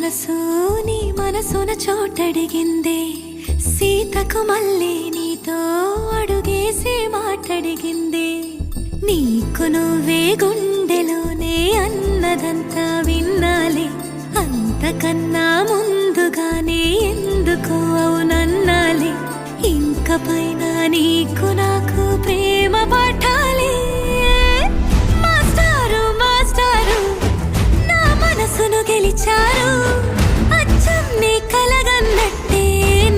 మనసు నీ మనసున చోటడిగిందే, సీతకు మళ్ళీ నీతో అడుగేసి మాటడిగిందే. నీకు నువ్వే గుండెలోనే అన్నదంతా విన్నాలే, అంతకన్నా ముందుగానే ఎందుకు అవునన్నాలే. ఇంక పైన నీకు నాకు ప్రేమ పాఠాలే. మాస్టారు మాస్టారు నా మనసును గెలిచారు, అచ్చం నీ కలగన్నట్టే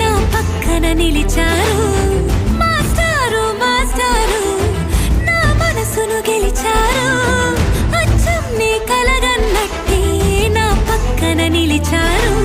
నా పక్కన నిలిచారు. మాస్టారు మాస్టారు నా మనసును గెలిచారు, అచ్చం నీ కలగన్నట్టే నా పక్కన నిలిచారు.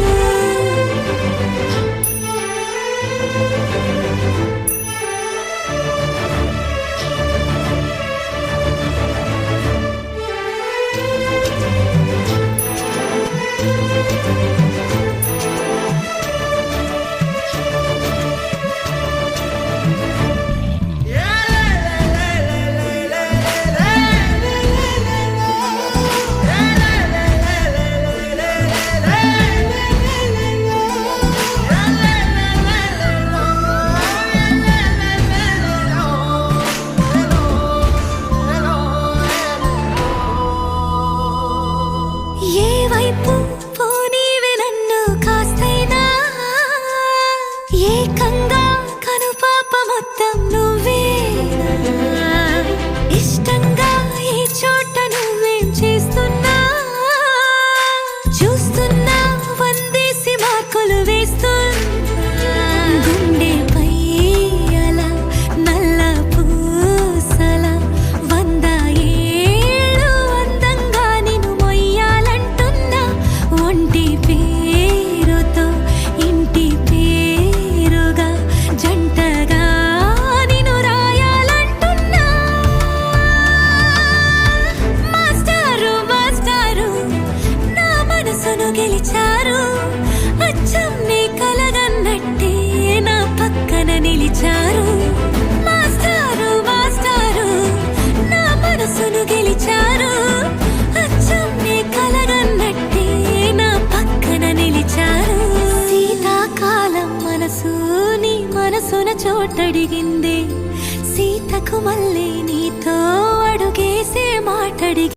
ఏ వైపు పోనీవి నన్ను కాస్తైనా, ఏకంగా కనుపాప మొత్తం నువ్వేనా. ఇష్టంగా ఏ చోట నువ్వేం చేస్తున్నా, చూస్తున్నా వందేసి మార్కులు వేస్తున్నా. గుండెపై అలా నల్ల పూసల 100 ఏళ్ళు అందంగా నిన్ను మొయ్యాలంటున్నా. ఒంటి పేరుతో ఇంటి పేరుగా జంటగా నిన్ను రాయాలంటున్నా. మాస్టారు మాస్టారు నా మనసును గెలిచారు, అచ్చం నీ కలగన్నట్టే నా పక్కన నిలిచారు. మాస్టారు మాస్టారు నా మనసును గెలిచారు, అచ్చం నీ కలగన్నట్టే నా పక్కన నిలిచారు. శీతాకాలం మనసు నీ మనసున చోటడిగిందే, సీతకు మళ్ళీ నీతో అడుగేసే మాటడిగి